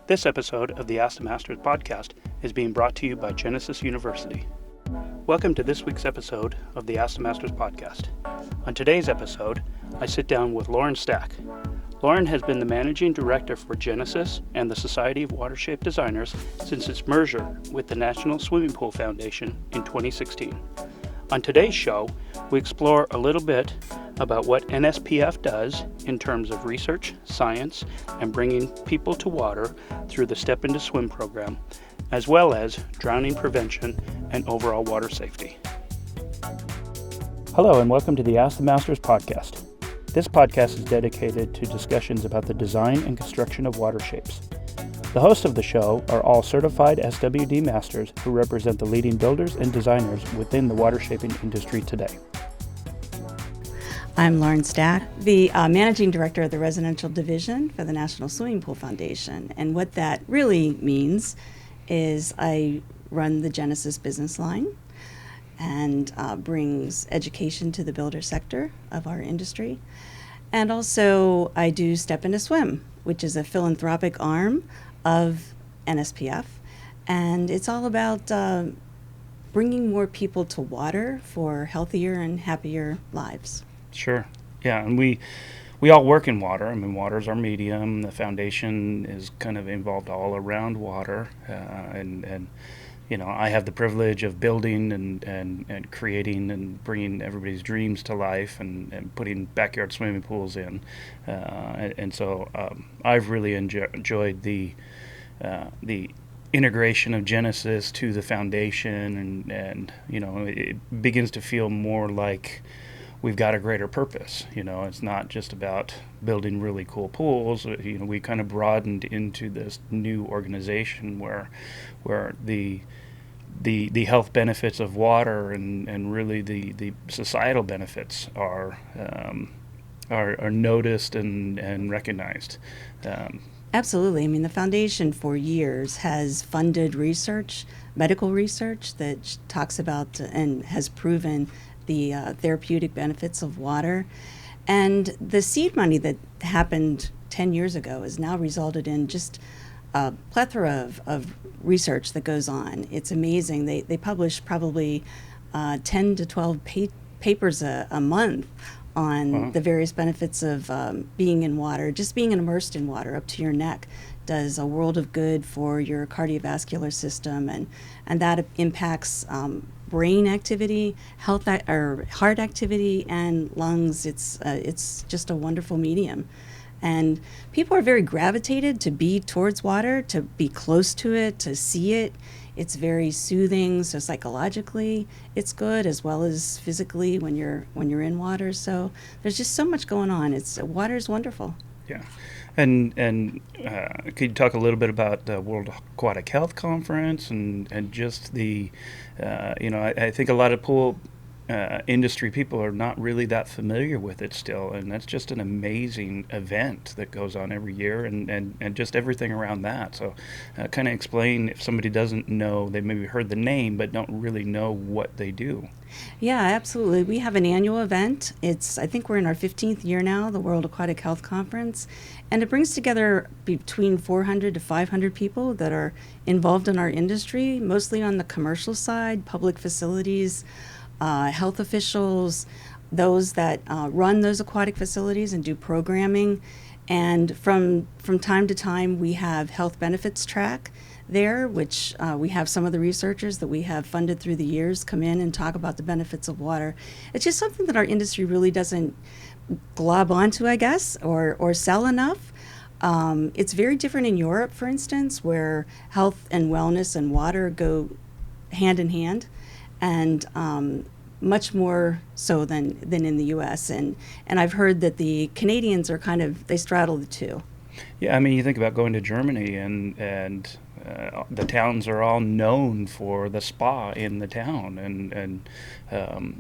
This episode of the Ask the Masters podcast is being brought to you by Genesis University. Welcome to this week's episode of the Ask the Masters podcast. On today's episode, I sit down with Lauren Stack. Lauren has been the managing director for Genesis and the Society of Water-Shaped Designers since its merger with the National Swimming Pool Foundation in 2016. On today's show, we explore a little bit about what NSPF does in terms of research, science, and bringing people to water through the Step Into Swim program, as well as drowning prevention and overall water safety. Hello, and welcome to the Ask the Masters podcast. This podcast is dedicated to discussions about the design and construction of water shapes. The hosts of the show are all certified SWD Masters who represent the leading builders and designers within the water shaping industry today. I'm Lauren Stack, the Managing Director of the Residential Division for the National Swimming Pool Foundation. And what that really means is I run the Genesis business line and brings education to the builder sector of our industry. And also I do Step Into Swim, which is a philanthropic arm of NSPF. And it's all about bringing more people to water for healthier and happier lives. Sure. Yeah, and we all work in water. I mean, water is our medium. The foundation is kind of involved all around water, and you know, I have the privilege of building and creating and bringing everybody's dreams to life and putting backyard swimming pools in, and so I've really enjoyed the integration of Genesis to the foundation, and you know, it begins to feel more like we've got a greater purpose. You know, it's not just about building really cool pools. You know, we kind of broadened into this new organization where the health benefits of water and really the societal benefits are noticed and recognized. Absolutely. I mean, the foundation for years has funded research, medical research that talks about and has proven the therapeutic benefits of water. And the seed money that happened 10 years ago has now resulted in just a plethora of research that goes on. It's amazing. They publish probably 10 to 12 papers a month on the various benefits of being in water. Just being immersed in water up to your neck does a world of good for your cardiovascular system, and that impacts brain activity, heart activity, and lungs. It's just a wonderful medium. And people are very gravitated to be towards water, to be close to it, to see it. It's very soothing, so psychologically it's good, as well as physically when you're in water. So there's just so much going on. Water is wonderful. Yeah. And could you talk a little bit about the World Aquatic Health Conference and just the, you know, I think a lot of pool industry people are not really that familiar with it still, and that's just an amazing event that goes on every year, and just everything around that. So kind of explain, if somebody doesn't know, they maybe heard the name but don't really know what they do. Yeah, absolutely. We have an annual event. I think we're in our 15th year now, the World Aquatic Health Conference, and it brings together between 400 to 500 people that are involved in our industry, mostly on the commercial side, public facilities, health officials, those that run those aquatic facilities and do programming. And from time to time, we have health benefits track there, which we have some of the researchers that we have funded through the years come in and talk about the benefits of water. It's just something that our industry really doesn't glob onto, I guess, or sell enough. It's very different in Europe, for instance, where health and wellness and water go hand in hand, and much more so than in the U.S. And I've heard that the Canadians are they straddle the two. Yeah, I mean, you think about going to Germany, and the towns are all known for the spa in the town, and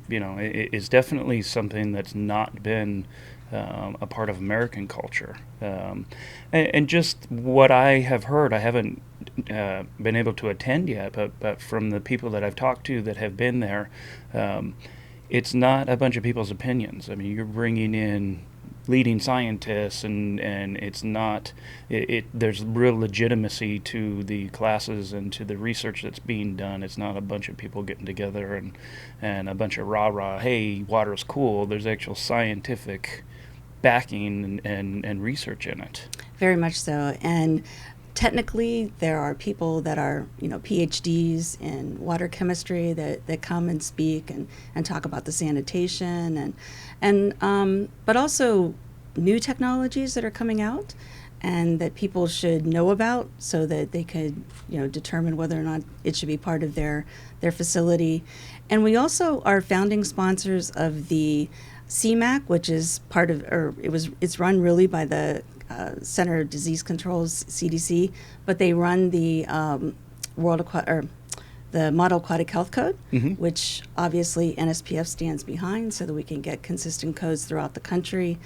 you know, it's definitely something that's not been a part of American culture. And just what I have heard, I haven't been able to attend yet, but from the people that I've talked to that have been there, it's not a bunch of people's opinions. I mean, you're bringing in leading scientists, and it's not there's real legitimacy to the classes and to the research that's being done. It's not a bunch of people getting together and a bunch of rah-rah, hey, water's cool. There's actual scientific backing and research in it. Very much so. And technically, there are people that are, PhDs in water chemistry that come and speak and talk about the sanitation but also new technologies that are coming out and that people should know about so that they could, determine whether or not it should be part of their facility. And we also are founding sponsors of the CMAC, which is part of, it's run really by the Center of Disease Control's CDC, but they run the the Model Aquatic Health Code, which obviously NSPF stands behind, so that we can get consistent codes throughout the country.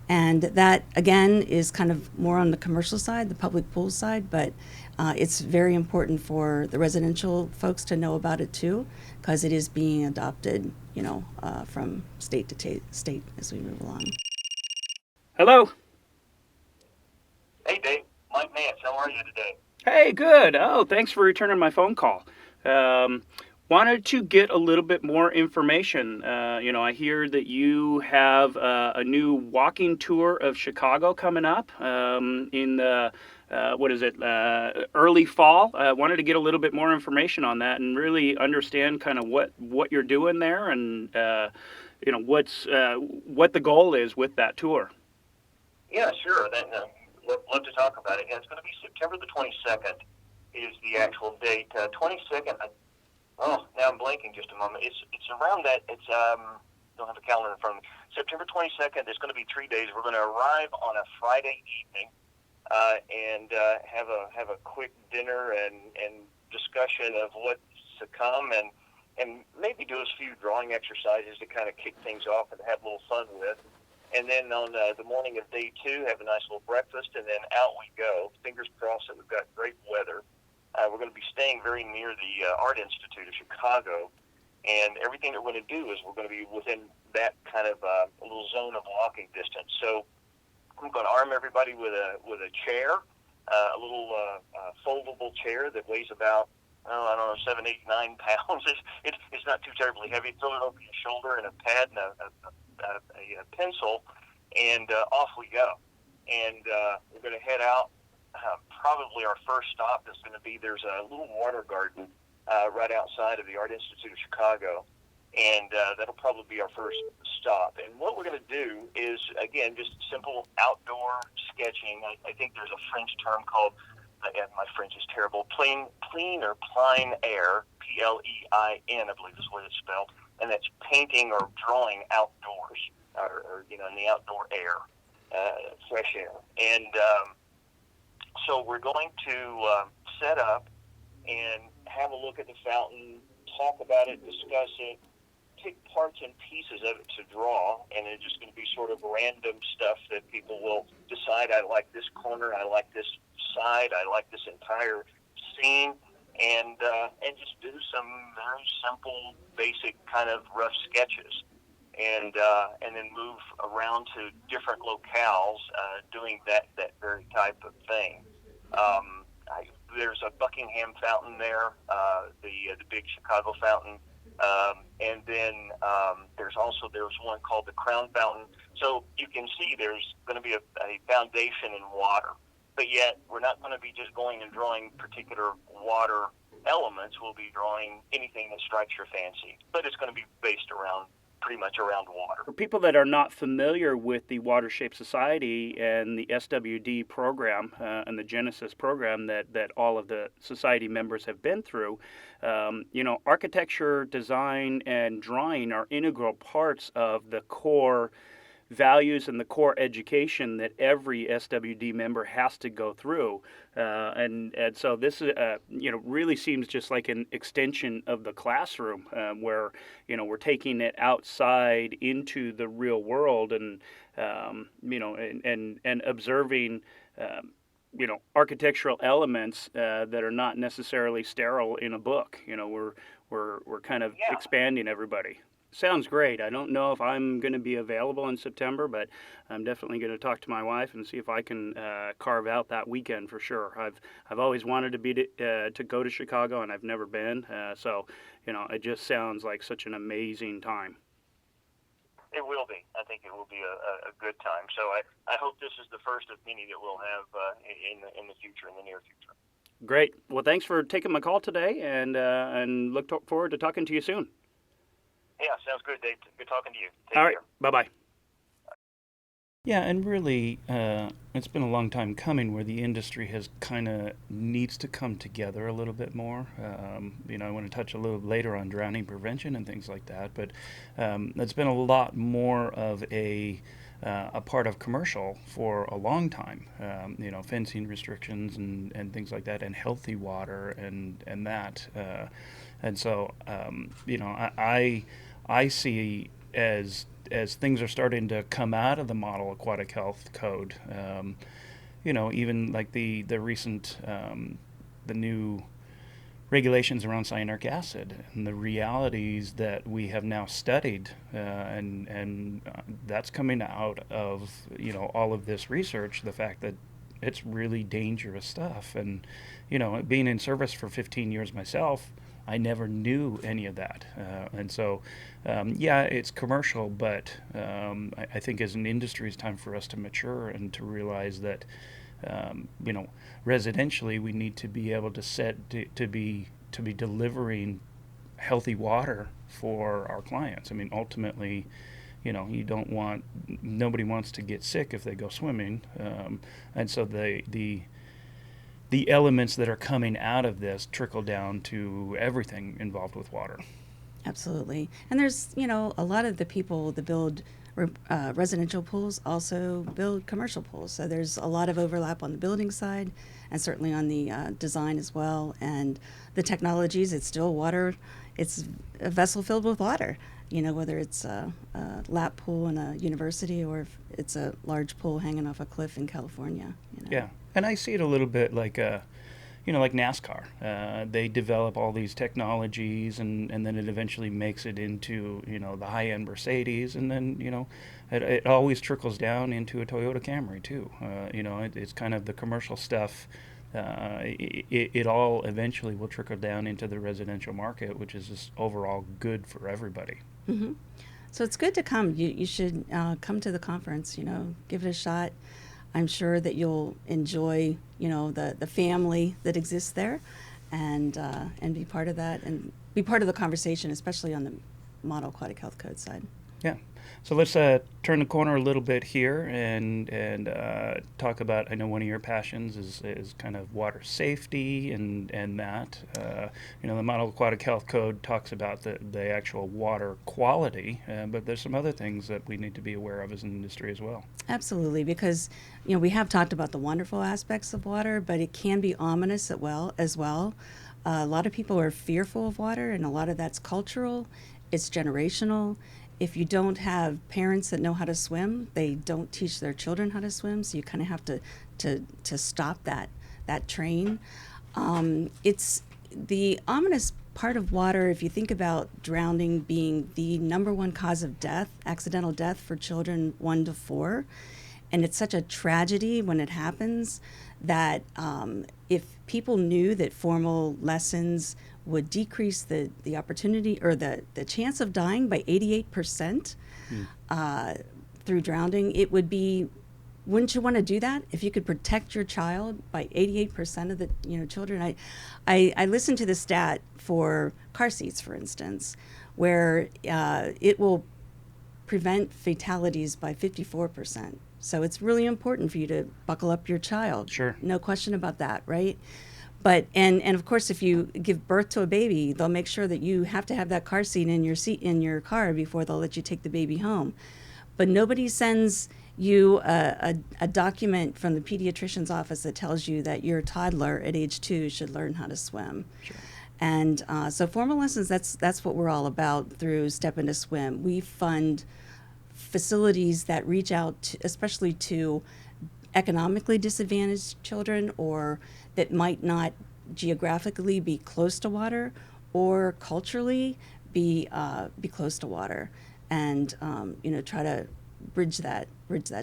And that, again, is kind of more on the commercial side, the public pool side, but it's very important for the residential folks to know about it too, because it is being adopted, from state to state as we move along. Hello. Hey, Dave. Mike Nance, how are you today? Hey, good. Oh, thanks for returning my phone call. Wanted to get a little bit more information. I hear that you have a new walking tour of Chicago coming up in the, early fall. I wanted to get a little bit more information on that and really understand kind of what you're doing there and, what the goal is with that tour. Yeah, sure. Love to talk about it. Yeah, it's going to be September the 22nd is the actual date. 22nd, now I'm blanking just a moment. It's around that, don't have a calendar in front of me. September 22nd, there's going to be 3 days. We're going to arrive on a Friday evening and have a quick dinner and discussion of what's to come and maybe do a few drawing exercises to kind of kick things off and have a little fun with. And then on the morning of day 2, have a nice little breakfast, and then out we go. Fingers crossed that we've got great weather. We're going to be staying very near the Art Institute of Chicago, and everything that we're going to do is we're going to be within that kind of a little zone of walking distance. So I'm going to arm everybody with a chair, a little foldable chair that weighs about, 7, 8, 9 pounds. It's not too terribly heavy. Throw it over your shoulder and a pad and a pencil, and off we go. And we're going to head out. Probably our first stop is going to be, there's a little water garden right outside of the Art Institute of Chicago, and that'll probably be our first stop. And what we're going to do is, again, just simple outdoor sketching. I think there's a French term called, my French is terrible, plein air, Plein, I believe is the way it's spelled, and that's painting or drawing outdoors, or in the outdoor air, fresh air. And so we're going to set up and have a look at the fountain, talk about it, discuss it, pick parts and pieces of it to draw, and it's just going to be sort of random stuff that people will decide, I like this corner, I like this side, I like this entire scene, and just do some very simple, basic kind of rough sketches, and then move around to different locales doing that very type of thing. There's a Buckingham fountain there, the big Chicago fountain, and then there's one called the Crown Fountain. So you can see there's going to be a foundation in water, but yet we're not going to be just going and drawing particular water elements. We'll be drawing anything that strikes your fancy, but it's going to be based pretty much around water. For people that are not familiar with the Watershape Society and the SWD program and the Genesis program that all of the society members have been through, architecture, design, and drawing are integral parts of the core values and the core education that every SWD member has to go through. And so this really seems just like an extension of the classroom where, we're taking it outside into the real world and, and observing, architectural elements that are not necessarily sterile in a book. We're kind of expanding everybody. sounds great. I don't know if I'm going to be available in September, but I'm definitely going to talk to my wife and see if I can carve out that weekend for sure. I've always wanted to go to Chicago, and I've never been. So it just sounds like such an amazing time. It will be. I think it will be a good time. So I hope this is the first of many that we'll have in the future, in the near future. Great. Well, thanks for taking my call today, and look forward to talking to you soon. Yeah, sounds good, Dave. Good talking to you. Take All right. care. Bye-bye. Yeah, and really, it's been a long time coming where the industry has kind of needs to come together a little bit more. I want to touch a little later on drowning prevention and things like that, but it's been a lot more of a part of commercial for a long time. Fencing restrictions and things like that, and healthy water and that. And so, I see as things are starting to come out of the Model Aquatic Health Code, even like the recent, the new regulations around cyanuric acid and the realities that we have now studied, and that's coming out of all of this research, the fact that it's really dangerous stuff. And being in service for 15 years myself, I never knew any of that. And so, it's commercial, but I think as an industry, it's time for us to mature and to realize that, residentially, we need to be able to be delivering healthy water for our clients. I mean, ultimately, nobody wants to get sick if they go swimming. And so the elements that are coming out of this trickle down to everything involved with water. Absolutely. And there's, a lot of the people that build residential pools also build commercial pools. So there's a lot of overlap on the building side and certainly on the design as well. And the technologies, it's still water. It's a vessel filled with water, whether it's a lap pool in a university or if it's a large pool hanging off a cliff in California. Yeah. And I see it a little bit like like NASCAR. They develop all these technologies, and then it eventually makes it into, the high-end Mercedes, and then, it always trickles down into a Toyota Camry, too. It's kind of the commercial stuff. It all eventually will trickle down into the residential market, which is just overall good for everybody. Mm-hmm. So it's good to come. You should come to the conference, give it a shot. I'm sure that you'll enjoy, the family that exists there, and be part of that, and be part of the conversation, especially on the Model Aquatic Health Code side. Yeah. So let's turn the corner a little bit here and talk about, I know one of your passions is kind of water safety and that. The Model Aquatic Health Code talks about the actual water quality, but there's some other things that we need to be aware of as an industry as well. Absolutely, because we have talked about the wonderful aspects of water, but it can be ominous as well. A lot of people are fearful of water, and a lot of that's cultural. It's generational. If you don't have parents that know how to swim, they don't teach their children how to swim. So you kind of have to stop that train. It's the ominous part of water. If you think about drowning being the number one cause of death, accidental death for children 1 to 4, and it's such a tragedy when it happens that if people knew that formal lessons would decrease the opportunity or the chance of dying by 88% through drowning, it would be, wouldn't you want to do that? If you could protect your child by 88% of the children. I listened to the stat for car seats, for instance, where it will prevent fatalities by 54%. So it's really important for you to buckle up your child. Sure. No question about that, right? But and of course, if you give birth to a baby, they'll make sure that you have to have that car seat in your car before they'll let you take the baby home. But nobody sends you a document from the pediatrician's office that tells you that your toddler at age 2 should learn how to swim. Sure. And so formal lessons, that's what we're all about through Step Into Swim. We fund facilities that reach out especially to economically disadvantaged children, or that might not geographically be close to water, or culturally be close to water, and try to bridge that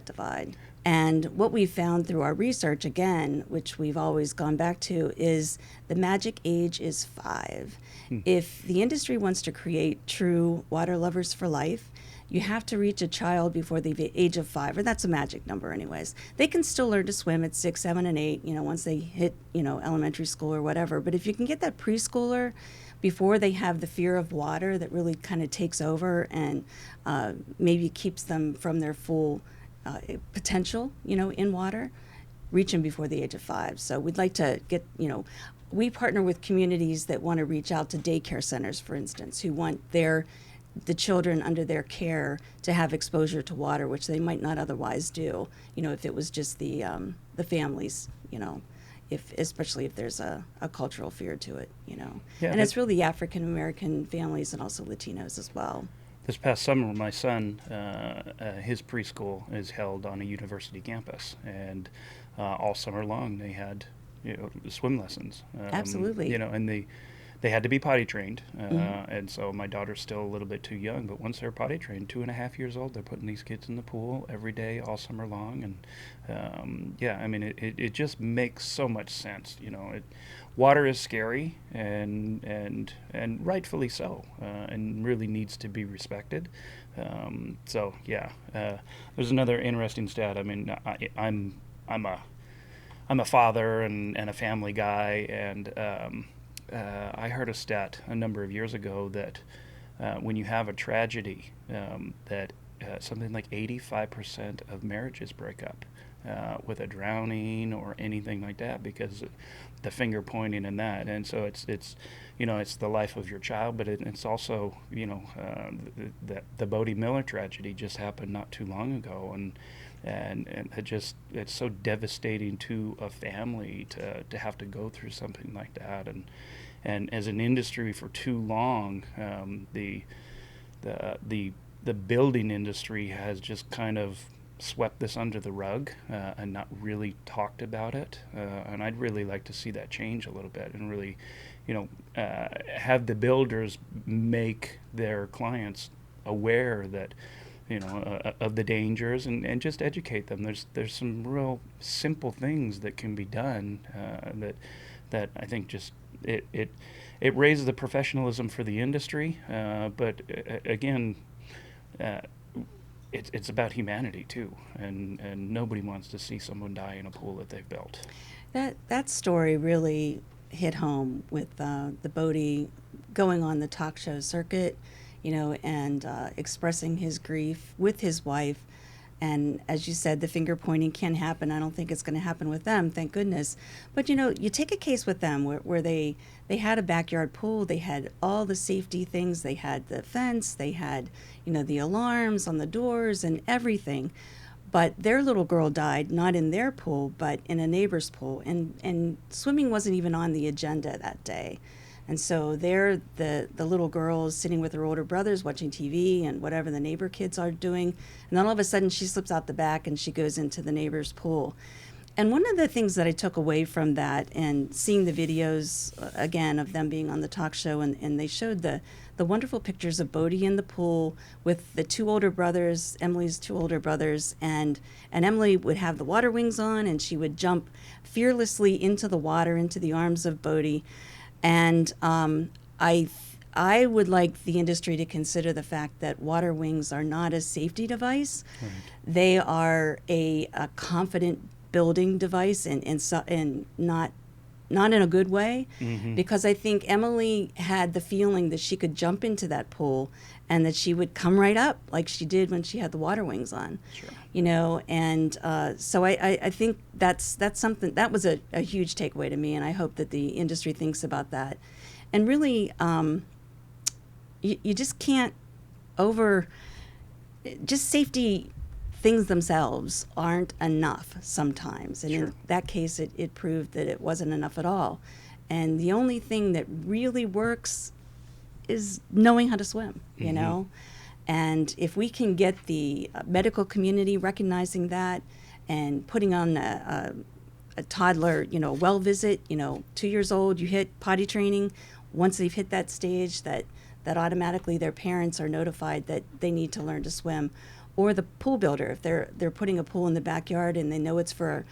divide. And what we found through our research, again, which we've always gone back to, is the magic age is 5. If the industry wants to create true water lovers for life, you have to reach a child before the age of 5, or that's a magic number anyways. They can still learn to swim at 6, 7, and 8, once they hit, elementary school or whatever. But if you can get that preschooler before they have the fear of water that really kind of takes over and maybe keeps them from their full potential, in water, reach them before the age of 5. So we'd like to get, we partner with communities that want to reach out to daycare centers, for instance, who want the children under their care to have exposure to water, which they might not otherwise do, if it was just the families, especially if there's a cultural fear to it, Yeah, and it's really African American families and also Latinos as well. This past summer, my son, his preschool is held on a university campus, and all summer long they had swim lessons. Absolutely. And they had to be potty trained, and so my daughter's still a little bit too young, but once they're potty trained, 2.5 years old, they're putting these kids in the pool every day, all summer long, and it just makes so much sense. Water is scary, and rightfully so, and really needs to be respected. There's another interesting stat. I mean, I'm a father and a family guy, and I heard a stat a number of years ago that when you have a tragedy, that something like 85% of marriages break up with a drowning or anything like that, because the finger pointing and that. And so it's the life of your child, but it's also the Bodie Miller tragedy just happened not too long ago, and it's so devastating to a family to have to go through something like that. And as an industry for too long, the building industry has just kind of swept this under the rug and not really talked about it. And I'd really like to see that change a little bit, and really, have the builders make their clients aware that, of the dangers, and just educate them. There's some real simple things that can be done that I think just it raises the professionalism for the industry, but again, it's about humanity too, and nobody wants to see someone die in a pool that they've built. That story really hit home with the Bodie going on the talk show circuit, and expressing his grief with his wife. And as you said, the finger pointing can happen. I don't think it's going to happen with them, thank goodness. But you take a case with them where they had a backyard pool, they had all the safety things, they had the fence, they had the alarms on the doors and everything. But their little girl died not in their pool, but in a neighbor's pool, and swimming wasn't even on the agenda that day. And so there, the little girl is sitting with her older brothers watching TV and whatever the neighbor kids are doing. And then all of a sudden she slips out the back and she goes into the neighbor's pool. And one of the things that I took away from that, and seeing the videos, again, of them being on the talk show, and they showed the wonderful pictures of Bodie in the pool with the 2 older brothers, Emily's 2 older brothers, and Emily would have the water wings on, and she would jump fearlessly into the water, into the arms of Bodie. And I would like the industry to consider the fact that water wings are not a safety device. Right. They are a confident building device, and not in a good way, because I think Emily had the feeling that she could jump into that pool and that she would come right up like she did when she had the water wings on. Sure. And so I think that's something that was a huge takeaway to me, and I hope that the industry thinks about that. And really, you just can't just safety things themselves aren't enough sometimes. And in that case, it proved that it wasn't enough at all. And the only thing that really works is knowing how to swim, And if we can get the medical community recognizing that and putting on a toddler, well visit, 2 years old, you hit potty training. Once they've hit that stage, that that automatically their parents are notified that they need to learn to swim. Or the pool builder, if they're putting a pool in the backyard and they know it's for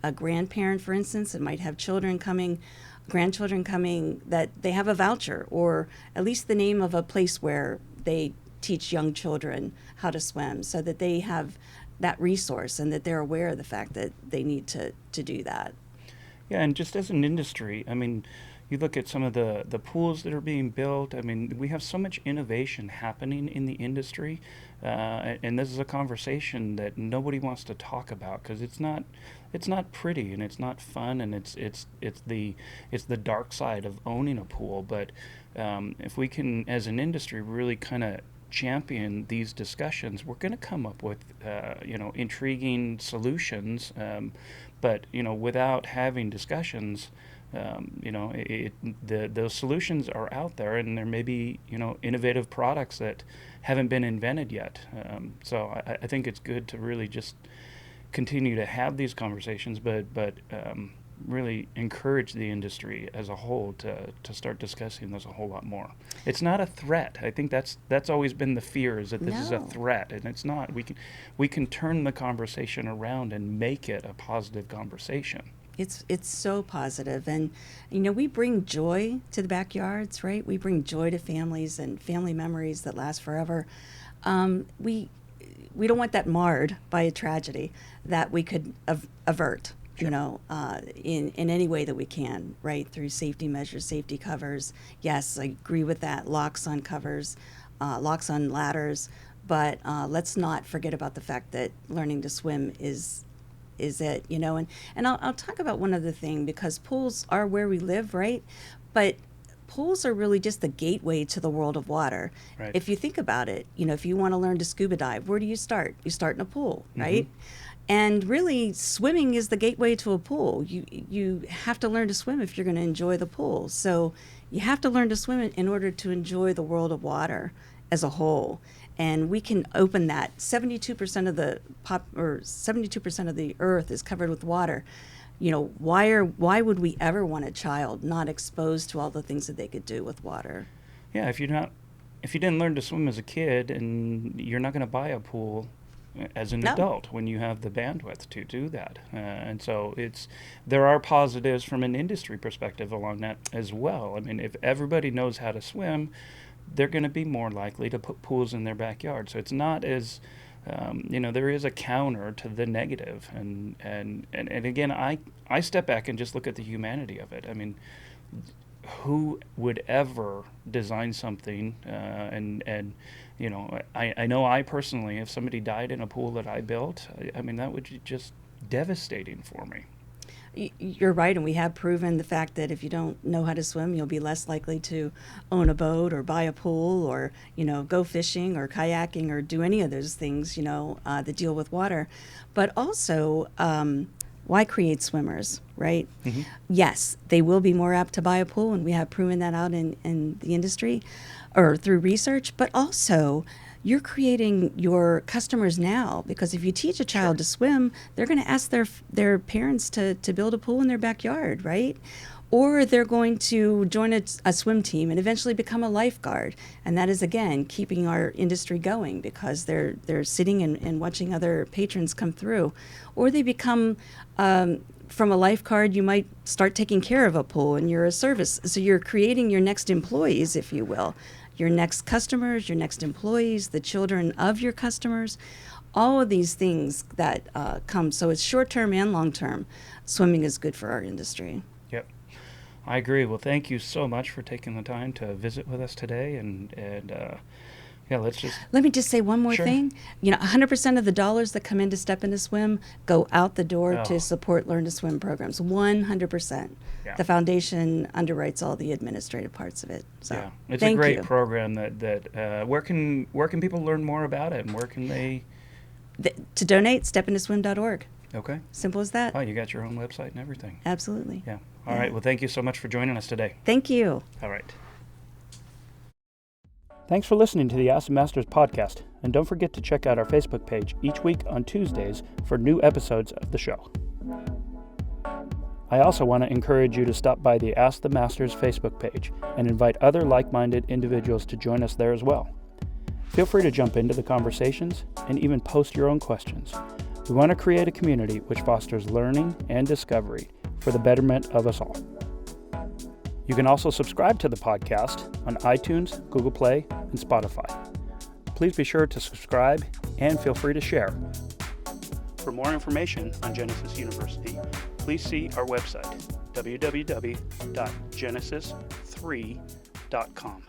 a grandparent, for instance, it might have grandchildren coming, that they have a voucher or at least the name of a place where they teach young children how to swim, so that they have that resource and that they're aware of the fact that they need to do that. Yeah, and just as an industry, I mean, you look at some of the pools that are being built. I mean, we have so much innovation happening in the industry, and this is a conversation that nobody wants to talk about because it's not pretty and it's not fun, and it's the dark side of owning a pool. But if we can, as an industry, really kind of champion these discussions, we're going to come up with intriguing solutions. But without having discussions, those solutions are out there, and there may be innovative products that haven't been invented yet. So I think it's good to really just continue to have these conversations, but really encourage the industry as a whole to start discussing this a whole lot more. It's not a threat. I think that's always been the fear, is that this is a threat, and it's not. We can turn the conversation around and make it a positive conversation. It's so positive, and we bring joy to the backyards, right? We bring joy to families and family memories that last forever. We don't want that marred by a tragedy that we could avert. Sure. In any way that we can, right? Through safety measures, safety covers. Yes, I agree with that. Locks on covers, locks on ladders. But let's not forget about the fact that learning to swim is it, And I'll talk about one other thing, because pools are where we live, right? But pools are really just the gateway to the world of water. Right. If you think about it, if you want to learn to scuba dive, where do you start? You start in a pool, right? And really, swimming is the gateway to a pool. You have to learn to swim if you're going to enjoy the pool. So you have to learn to swim in order to enjoy the world of water as a whole. And we can open that. 72% of the 72% of the earth is covered with water. Why would we ever want a child not exposed to all the things that they could do with water? Yeah, if you didn't learn to swim as a kid, and you're not going to buy a pool as an adult when you have the bandwidth to do that. And so there are positives from an industry perspective along that as well. I mean, if everybody knows how to swim, they're going to be more likely to put pools in their backyard. So it's not as, there is a counter to the negative. And again, I step back and just look at the humanity of it. I mean, who would ever design something I know I personally, if somebody died in a pool that I built, I mean, that would be just devastating for me. You're right, and we have proven the fact that if you don't know how to swim, you'll be less likely to own a boat or buy a pool or, go fishing or kayaking or do any of those things, that deal with water. But also, why create swimmers, right? Mm-hmm. Yes, they will be more apt to buy a pool, and we have proven that out in the industry or through research, but also you're creating your customers now, because if you teach a child to swim, they're going to ask their parents to build a pool in their backyard, right? Or they're going to join a swim team and eventually become a lifeguard. And that is, again, keeping our industry going, because they're sitting and watching other patrons come through. Or they become, from a lifeguard, you might start taking care of a pool and you're a service. So you're creating your next employees, if you will. Your next customers, your next employees, the children of your customers, all of these things that come. So it's short-term and long-term. Swimming is good for our industry. Yep, I agree. Well, thank you so much for taking the time to visit with us today. And Let me just say one more thing. 100% of the dollars that come in to Step Into Swim go out the door to support Learn to Swim programs. 100%. Yeah. The foundation underwrites all the administrative parts of it. So, yeah, it's a great program. That where can people learn more about it, and where can they? To donate, stepintoswim.org. Okay. Simple as that. Oh, you got your own website and everything. Absolutely. Yeah. All right. Well, thank you so much for joining us today. Thank you. All right. Thanks for listening to the Ask the Masters podcast, and don't forget to check out our Facebook page each week on Tuesdays for new episodes of the show. I also want to encourage you to stop by the Ask the Masters Facebook page and invite other like-minded individuals to join us there as well. Feel free to jump into the conversations and even post your own questions. We want to create a community which fosters learning and discovery for the betterment of us all. You can also subscribe to the podcast on iTunes, Google Play, and Spotify. Please be sure to subscribe and feel free to share. For more information on Genesis University, please see our website, www.genesis3.com.